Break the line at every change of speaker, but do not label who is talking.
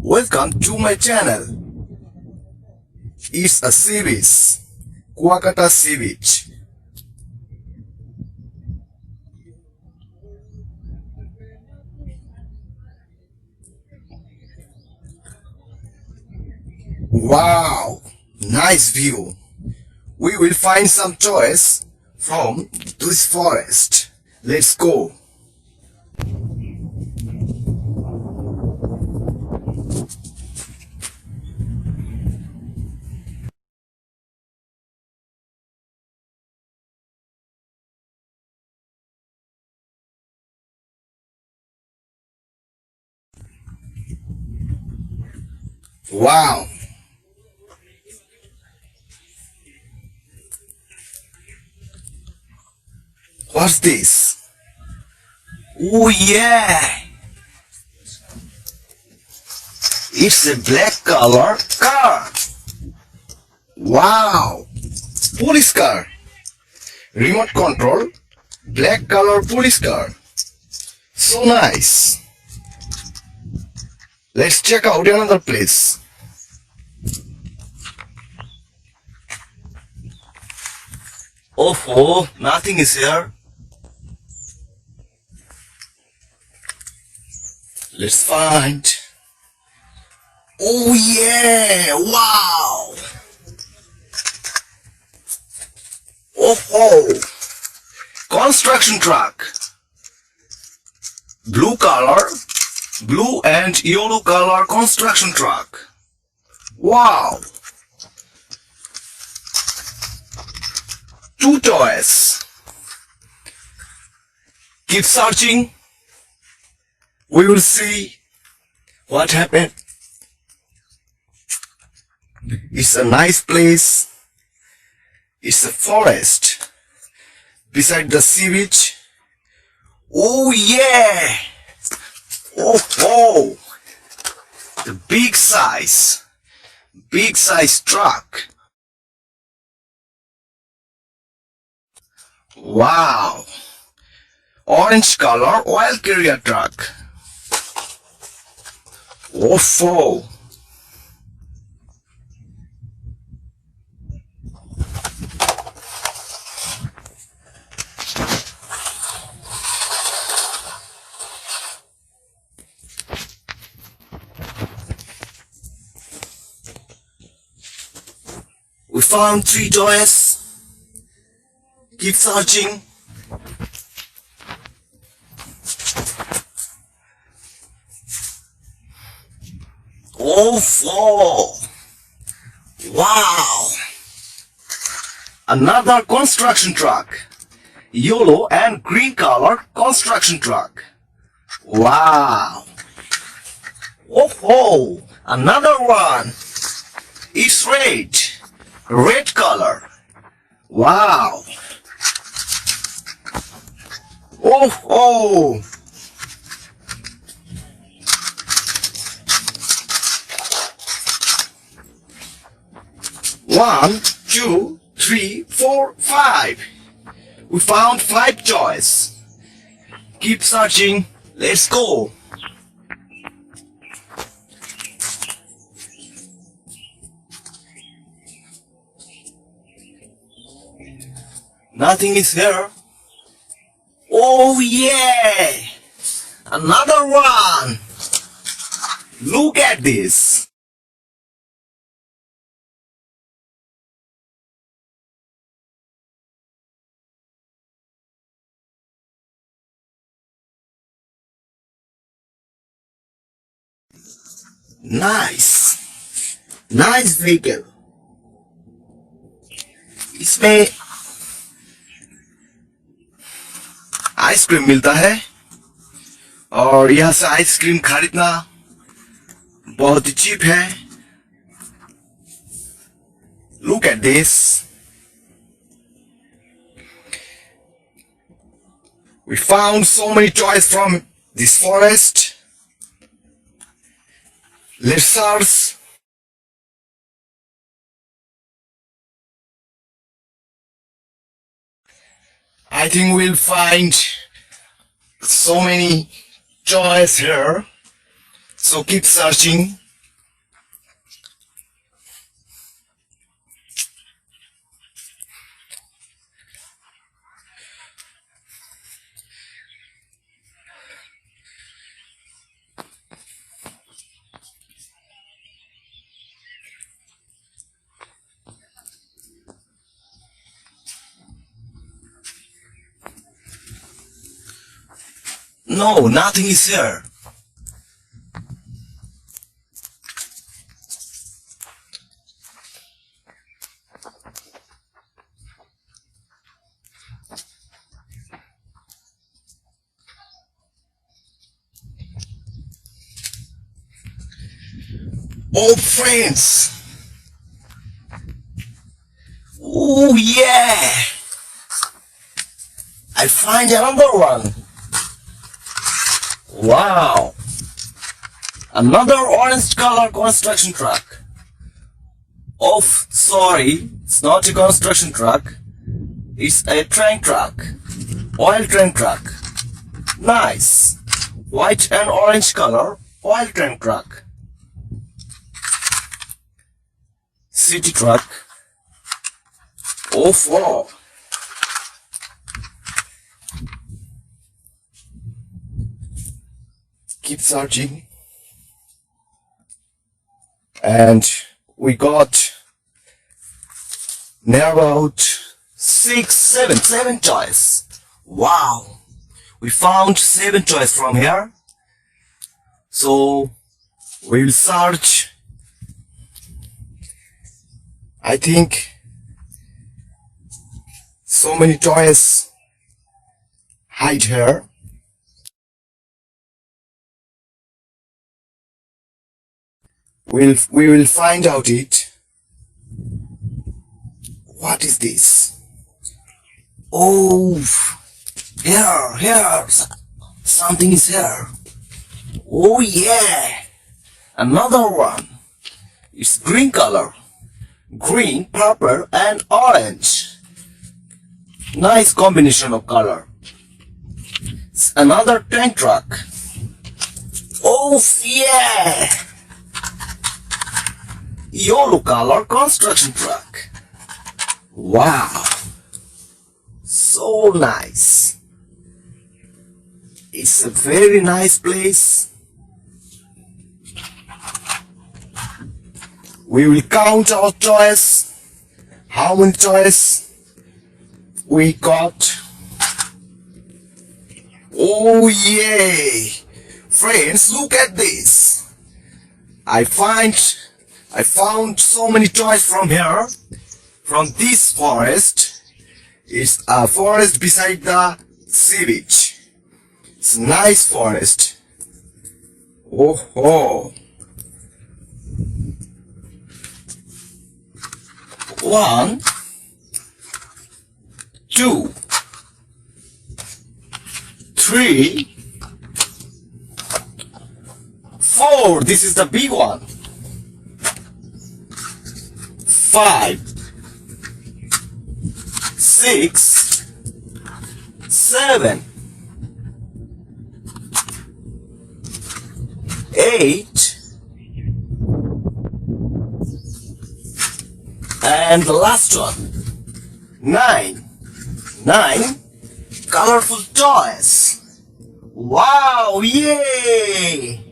Welcome to my channel. It's a sea beach, Kuakata Sea Beach. Wow, nice view. We will find some choice from this forest. Let's go. Wow. What's this? Oh yeah. It's a black color car. Wow. Police car. Remote control. Black color police car. So nice. Let's check out another place. Oh, nothing is here. Let's find. Oh yeah, wow. Oh, construction truck. Blue color, blue and yellow color construction truck. Wow. Two toys. Keep searching. We will see what happened. It's a nice place. It's a forest beside the sea beach. Oh yeah! Oh, the big size truck. Wow, orange color oil carrier truck. Oh, we found three toys. Keep searching. Oh, wow. Another construction truck. Yellow and green color construction truck. Wow. Oh, another one. It's red color. Wow. Oh. One, two, three, four, five. We found five toys. Keep searching. Let's go. Nothing is here. Oh yeah! Another one! Look at this! Nice vehicle. इसमें ice cream मिलता है और यहाँ से ice cream खरीदना बहुत ही cheap है. Look at this. We found so many toys from this forest. Let's search. I think we'll find so many toys here. So keep searching. No, nothing is here. Oh, friends. Oh, yeah. I find another one. Wow. Another orange color construction truck. Oh, sorry. It's not a construction truck. It's a train truck. Oil train truck. Nice. White and orange color oil train truck. City truck. Oh, wow. Keep searching. And we got near about seven toys. Wow. We found 7 toys from here. So we will search. I think so many toys hide here. We will find out it. What is this? Oh, here, something is here. Oh yeah, another one. It's green color. Green, purple and orange. Nice combination of color. It's another tank truck. Oh yeah. Yellow color construction truck. Wow. So nice. It's a very nice place. We will count our toys. How many toys we got? Oh yay! Friends, look at this. I found so many toys from here. From this forest. It's a forest beside the sea beach. It's a nice forest. Oh. 1, 2, 3, 4. This is the big one. 5, 6, 7, 8, and the last one, 9. 9 colorful toys. Wow, yay!